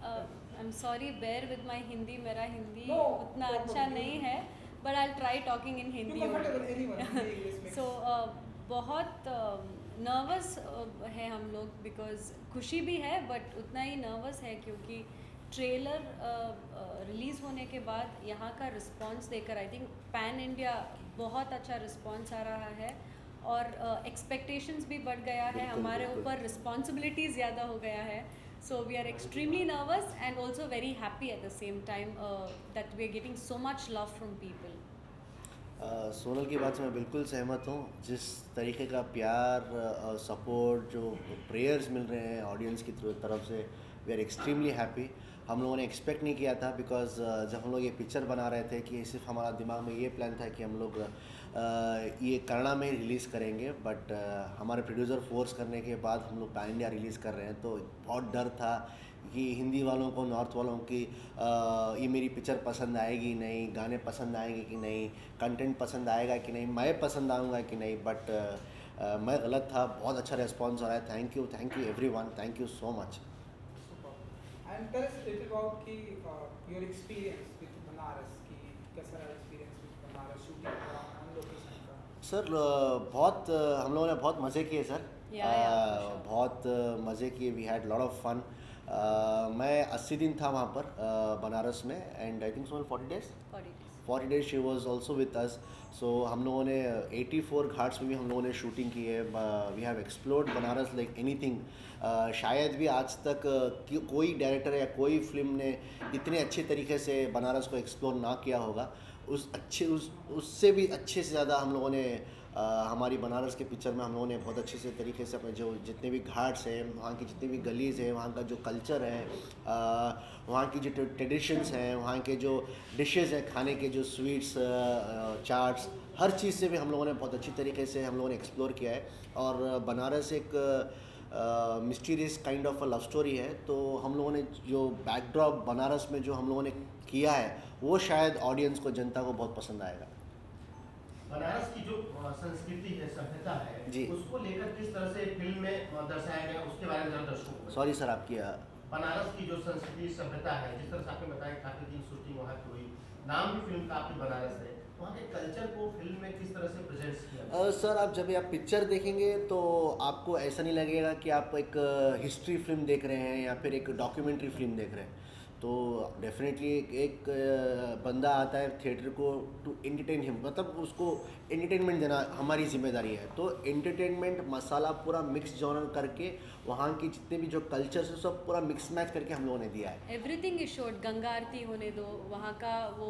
I am sorry, bear with my Hindi, मेरा Hindi No उतना अच्छा problem. नहीं है, but I try talking in You Hindi comfortable anyone, Hindi, English mix. So बहुत nervous है हम लोग, बिकॉज खुशी भी है बट उतना ही नर्वस है, क्योंकि ट्रेलर रिलीज़ होने के बाद यहाँ का रिस्पांस देखकर आई थिंक पैन इंडिया बहुत अच्छा रिस्पांस आ रहा है, और एक्सपेक्टेशंस भी बढ़ गया है, बिल्कुल, हमारे बिल्कुल। ऊपर रिस्पॉन्सिबिलिटी ज़्यादा हो गया है. So we are extremely nervous and also very happy at the same time that we are getting so much love from people. Sonal की बात से मैं बिल्कुल सहमत हूँ. जिस तरीके का प्यार और सपोर्ट जो प्रेयर्स मिल रहे हैं ऑडियंस की तरफ से, वी आर एक्सट्रीमली हैप्पी. हम लोगों ने एक्सपेक्ट नहीं किया था, बिकॉज जब हम लोग ये पिक्चर बना रहे थे कि सिर्फ हमारा दिमाग में ये प्लान था कि हम लोग ये कन्नड़ा में ही रिलीज़ करेंगे, बट हमारे प्रोड्यूसर फोर्स करने के बाद हम लोग पैन इंडिया रिलीज़ कर रहे हैं. तो बहुत डर था कि हिंदी वालों को, नॉर्थ वालों की ये मेरी पिक्चर पसंद आएगी नहीं, गाने पसंद आएंगे कि नहीं, कंटेंट पसंद आएगा कि नहीं, मैं पसंद आऊँगा कि नहीं. बट मैं गलत था. बहुत अच्छा रिस्पॉन्स आ रहा है. Thank you everyone, thank you so much. Super. And tell us a little about ki, your experience with Banaras, कि कैसा रहा experience with Banaras shooting का, on location का. सर बहुत हम लोगों ने बहुत मज़े किए सर. Yeah, for sure. बहुत मज़े किए. We had lot of fun. मैं 80 दिन था वहाँ पर बनारस में, and I think so 40 days. 40 days. 40 days she was also with us. So हम लोगों ने 84 घाट्स में भी हम लोगों ने शूटिंग की है. We have explored Banaras like anything. शायद भी आज तक कोई डायरेक्टर या कोई फिल्म ने इतने अच्छे तरीके से बनारस को एक्सप्लोर ना किया होगा. उससे भी अच्छे से ज़्यादा हम लोगों ने हमारी बनारस के पिक्चर में हम लोगों ने बहुत अच्छे से तरीके से अपने जो जितने भी घाट्स हैं, वहाँ की जितनी भी गलीज़ हैं, वहाँ का जो कल्चर है, वहाँ की जो ट्रेडिशंस हैं, वहाँ के जो डिशेज़ हैं, खाने के जो स्वीट्स, चाट्स, हर चीज़ से भी हम लोगों ने बहुत अच्छी तरीके से हम लोगों ने एक्सप्लोर किया है. और बनारस एक mysterious kind of a love story है. तो हम लोगों ने जो बैकड्रॉप बनारस में जो हम लोगों ने किया है, वो शायद ऑडियंस को, जनता को बहुत पसंद आएगा. बनारस की जो संस्कृति है, सभ्यता है, जी. उसको लेकर किस तरह से फिल्म में दर्शाया गया, उसके बारे में जरा दर्शकों को बताइए. सॉरी सर, आपकी बनारस की जो संस्कृति सभ्यता है, जिस तरह से आपने बताया काफी दिन शूटिंग वहाँ की हुई, नाम भी फिल्म का आपकी बनारस है, वहाँ के कल्चर को फिल्म में किस तरह से प्रेजेंट किया. सर, आप जब आप पिक्चर देखेंगे तो आपको ऐसा नहीं लगेगा कि आप एक हिस्ट्री फिल्म देख रहे हैं या फिर एक डॉक्यूमेंट्री फिल्म देख रहे हैं. तो डेफिनेटली एक बंदा आता है थिएटर को टू एंटरटेन हिम, मतलब उसको एंटरटेनमेंट देना हमारी जिम्मेदारी है. तो एंटरटेनमेंट मसाला पूरा मिक्स जॉनर करके वहाँ की जितने भी जो कल्चर्स है सब पूरा मिक्स मैच करके हम लोगों ने दिया है. Everything is showed. Ganga aarti होने दो, वहाँ का वो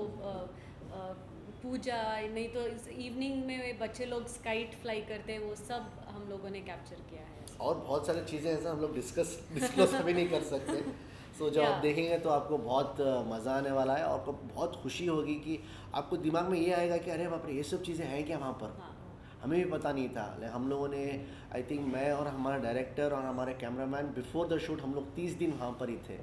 पूजा, नहीं तो इस इवनिंग में वे बच्चे लोग स्काइट फ्लाई करते हैं, वो सब हम लोगों ने कैप्चर किया है. और बहुत सारी चीज़ें ऐसा हम लोग डिस्कस अभी नहीं कर सकते. सो जब आप Yeah. देखेंगे तो आपको बहुत मज़ा आने वाला है, और आपको बहुत खुशी होगी कि आपको दिमाग में ये आएगा कि अरे बाप रे, ये सब चीज़ें हैं क्या वहाँ पर. हाँ. हमें भी पता नहीं था. हम लोगों ने, आई थिंक मैं और हमारा डायरेक्टर और हमारे कैमरामैन बिफोर द शूट हम लोग 30 दिन वहाँ पर ही थे.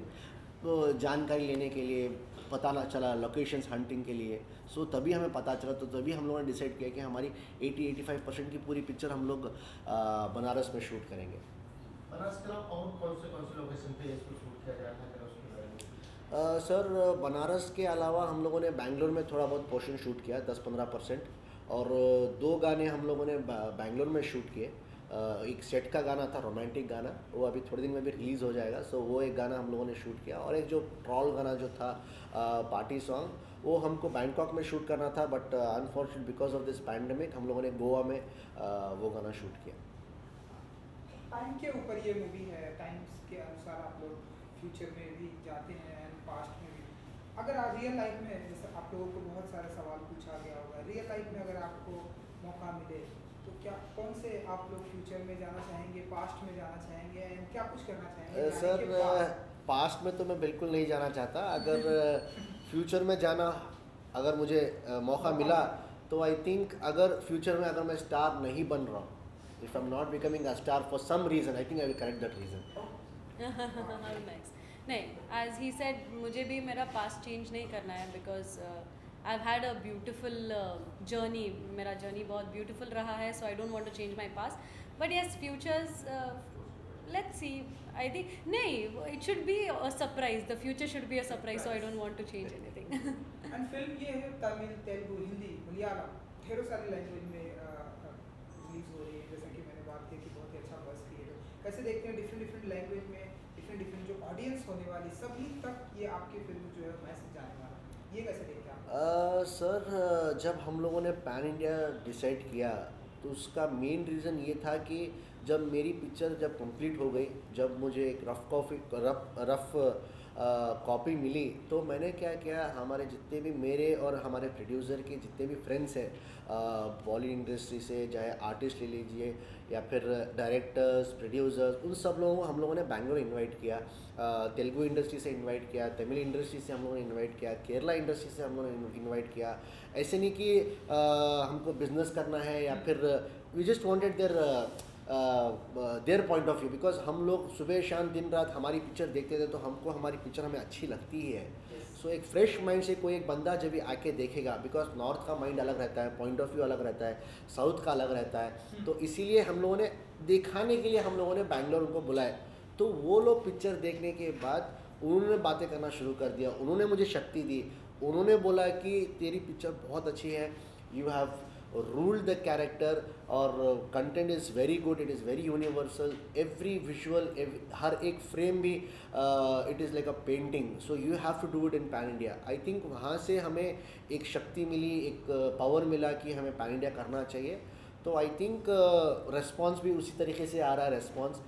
तो जानकारी लेने के लिए, पता ना चला लोकेशंस हंटिंग के लिए. सो तभी हमें पता चला. तो तभी हम लोगों ने डिसाइड किया कि हमारी 80-85% की पूरी पिक्चर हम लोग बनारस में शूट करेंगे. बनारस के अलावा और कौन से लोकेशन पे इसको शूट किया गया था, जरा उसके बारे में. सर, बनारस के अलावा हम लोगों ने बैंगलोर में थोड़ा बहुत पोर्शन शूट किया, 10-15%. और 2 गाने हम लोगों ने बैंगलोर में शूट किए. एक सेट का गाना था, रोमांटिक गाना, वो अभी थोड़े दिन में भी रिलीज़ हो जाएगा. सो वो एक गाना हम लोगों ने शूट किया. और एक जो ट्रॉल गाना जो था, पार्टी सॉन्ग, वो हमको बैंकॉक में शूट करना था, but unfortunate because of this pandemic हम लोगों ने गोवा में वो गाना शूट किया. टाइम के ऊपर ये मूवी है, टाइम्स के अनुसार आप लोग फ्यूचर में भी जाते हैं एंड पास्ट में भी. अगर आप रियल लाइफ में, जैसे आप लोगों को बहुत सारे सवाल पूछा गया होगा, रियल लाइफ में अगर आपको मौका मिले तो क्या, कौन से आप लोग फ्यूचर में जाना चाहेंगे, पास्ट में जाना चाहेंगे, एंड क्या कुछ करना चाहेंगे जाने सर, के बाद? पास्ट में तो मैं बिल्कुल नहीं जाना चाहता. अगर फ्यूचर में जाना, अगर मुझे मौका मिला, तो आई थिंक अगर फ्यूचर में अगर मैं स्टार नहीं बन रहा हूँ, if I am not becoming a star for some reason, I think I will correct that reason. Nice. नहीं, एज ही सेड, मुझे भी मेरा पास्ट चेंज नहीं करना है, because I have had a beautiful journey. मेरा जर्नी बहुत beautiful रहा है, so I don't want to change my past. But yes, futures, let's see. I think नहीं, it should be a surprise. The future should be a surprise, so I don't want to change anything. And film ये है तमिल, तेलुगु, हिंदी, मलयालम, ढेरों सारी language में release हो रही है। जैसा कि मैंने बात की कि बहुत ही अच्छा बस क्रिएट हो। कैसे देखते हैं डिफरेंट डिफरेंट लैंग्वेज में डिफरेंट जो ऑडियंस होने वाली सभी तक ये आपकी फिल्म जो है मैसेज जाने वाला, ये कैसे देखते हैं आप? सर जब हम लोगों ने पैन इंडिया डिसाइड किया तो उसका मेन रीज़न ये था कि जब मेरी पिक्चर जब कंप्लीट हो गई, जब मुझे एक रफ कॉपी मिली, तो मैंने क्या किया, हमारे जितने भी मेरे और हमारे प्रोड्यूसर के जितने भी फ्रेंड्स हैं बॉलीवुड इंडस्ट्री से, चाहे आर्टिस्ट ले लीजिए या फिर डायरेक्टर्स, प्रोड्यूसर्स, उन सब लोगों को हम लोगों ने बैंगलोर इनवाइट किया। तेलुगु इंडस्ट्री से इनवाइट किया, तमिल इंडस्ट्री से हम लोगों ने इनवाइट किया, केरला इंडस्ट्री से हम लोगों ने इनवाइट किया। ऐसे नहीं कि हमको बिजनेस करना है या फिर we just wanted their point of view, because हम लोग सुबह शाम दिन रात हमारी पिक्चर देखते थे तो हमको हमारी पिक्चर हमें अच्छी लगती ही है। सो एक फ्रेश माइंड से कोई एक बंदा जब भी आके देखेगा, बिकॉज नॉर्थ का माइंड अलग रहता है, पॉइंट ऑफ व्यू अलग रहता है, साउथ का अलग रहता है, तो इसीलिए हम लोगों ने दिखाने के लिए हम लोगों ने बैंगलोर उनको बुलाए। तो वो लोग पिक्चर देखने के बाद उन्होंने बातें करना शुरू कर दिया, उन्होंने मुझे शक्ति दी, उन्होंने बोला कि तेरी पिक्चर बहुत अच्छी है, you have ruled the character और content is very good, it is very universal, every visual, हर एक फ्रेम भी it is like a painting, so you have to do it in pan India. I think वहाँ से हमें एक शक्ति मिली, एक पावर मिला कि हमें पैन इंडिया करना चाहिए। तो आई थिंक रेस्पॉन्स भी उसी तरीके से आ रहा है। रेस्पॉन्स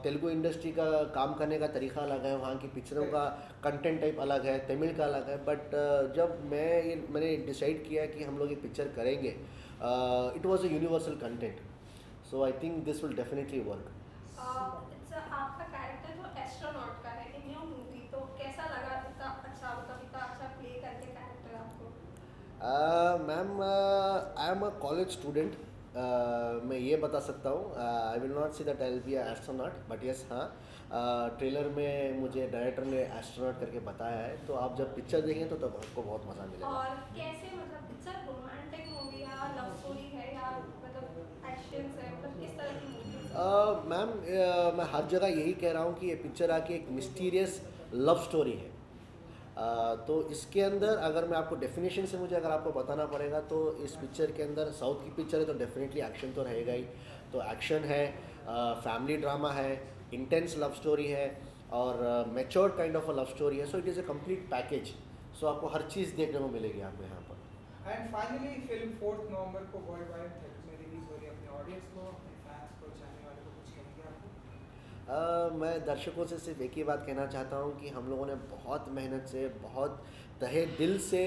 तेलुगु इंडस्ट्री का काम करने का तरीका अलग है, वहाँ की पिक्चरों का कंटेंट टाइप अलग है, तमिल का अलग है, बट जब मैंने डिसाइड किया कि हम लोग ये पिक्चर करेंगे, it was a universal content, so I think this will definitely work. आपका कैरेक्टर जो एस्ट्रोनॉट का है इन योर मूवी, तो कैसा लगा? इतना अच्छा, मतलब इतना अच्छा प्ले करके कैरेक्टर आपको? Ma'am I am a college student, मैं ये बता सकता हूँ, I will not see that I will be a astronaut, but yes हाँ, ट्रेलर में मुझे डायरेक्टर ने एस्ट्रोनॉट करके बताया है, तो आप जब पिक्चर देखेंगे तो तब आपको बहुत मज़ा मिलेगा। और कैसे, मतलब पिक्चर रोमांटिक मूवी या लव स्टोरी है या मतलब एक्शन है, मतलब किस तरह की मूवी? मैम मैं हर जगह यही कह रहा हूँ कि ये पिक्चर आके एक मिस्टीरियस लव स्टोरी है। तो इसके अंदर अगर मैं आपको डेफिनेशन से मुझे अगर आपको बताना पड़ेगा तो इस पिक्चर के अंदर, साउथ की पिक्चर है तो डेफिनेटली एक्शन तो रहेगा ही, तो एक्शन है, फैमिली ड्रामा है, इंटेंस लव स्टोरी है और mature kind of a love story है। So it is a complete package, सो आपको हर चीज़ देखने को मिलेगी आपको यहाँ पर। एंड फाइनली फिल्म 4 नवंबर को वर्ल्ड वाइड थिएटर में रिलीज हो रही है। अपने ऑडियंस को, अपने फैंस को, चाहने वाले को कुछ कहेंगे आपको? मैं दर्शकों से सिर्फ एक ही बात कहना चाहता हूँ कि हम लोगों ने बहुत मेहनत से, बहुत तहे दिल से,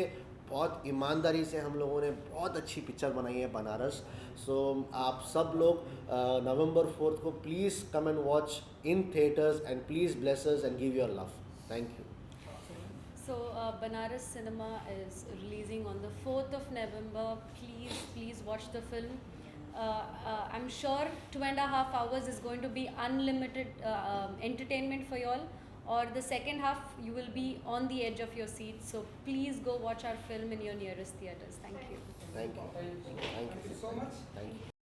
बहुत ईमानदारी से हम लोगों ने बहुत अच्छी पिक्चर बनाई है बनारस। सो आप सब लोग नवंबर 4 को please come and watch in theatres and please bless us and give your love. Thank you. So Banaras Cinema is releasing on the 4th of November. Please watch the film. I'm sure 2.5 hours is going to be unlimited entertainment for you all. Or the second half you will be on the edge of your seat. So please go watch our film in your nearest theaters. Thank you. Thank you. Thank you. Thank you so much. Thank you.